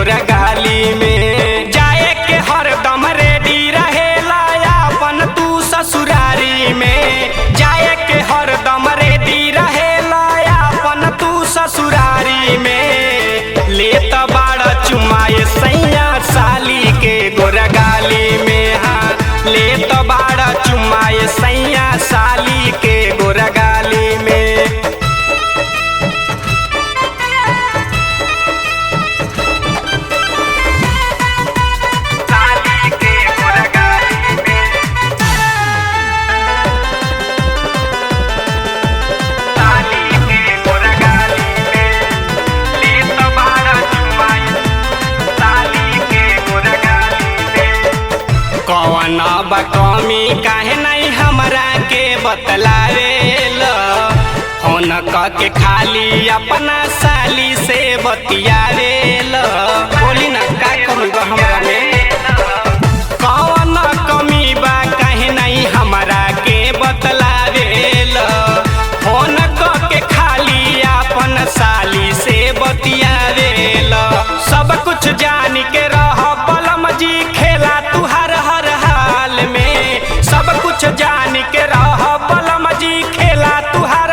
गोरा गाली में। जाए के हरदम रेडी रहेला अपन तू ससुरारी में। जाए के हरदम रेडी रहेला अपन तू ससुरारी में। लेत बाड़ा चुमाए सैया साली के गोरा गाली में। हाँ लेत बाड़ा चुमाए सैया साली के गोरा गाली में। कौन बकमी काहे नहीं हमरा के बतलावेल। फोन के खाली अपना साली से बतियावेल। बोली ना का कमी बा हमरा में। कौन कमी बा काहे नहीं हमरा के बतलावेल। फोन के खाली अपन साली से बतियावेल। सब कुछ जान के रह बलम जी खेला तू हर हाल में। सब कुछ जान के रह बलम जी खेला तू हर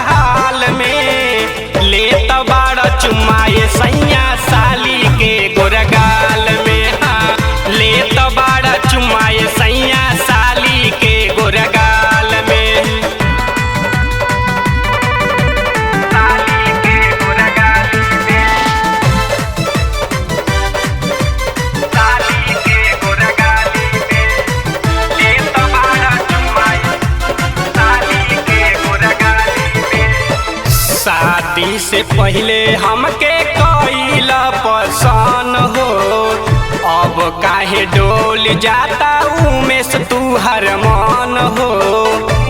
हाल में। लेत बाड़ा चुमाए सैया साली के गोरा गाल में। हाँ लेत बाड़ा चुमाए सैया साली के गोरा गाल में। साली के गोरा गाल में। साली के गोरा गाल में। लेत बाड़ा चुमाए साली के गोरा गाल में। शादी से पहले हमके कइला पसंद हो। अब काहे डोल जाता उमेश तू हर मन हो।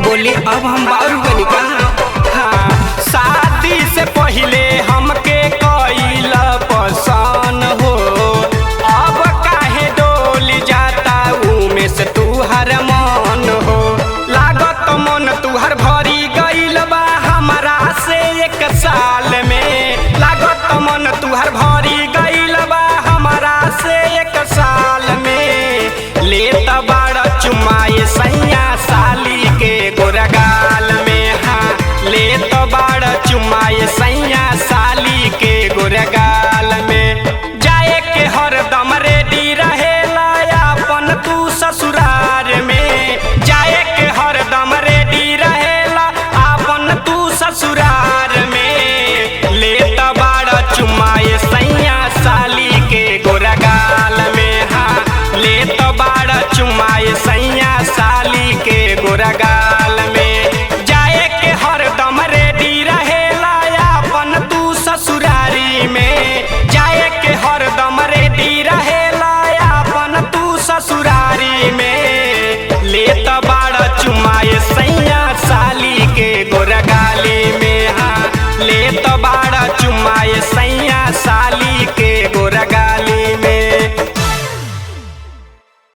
बोली अब हम बारू बनी कहाँ।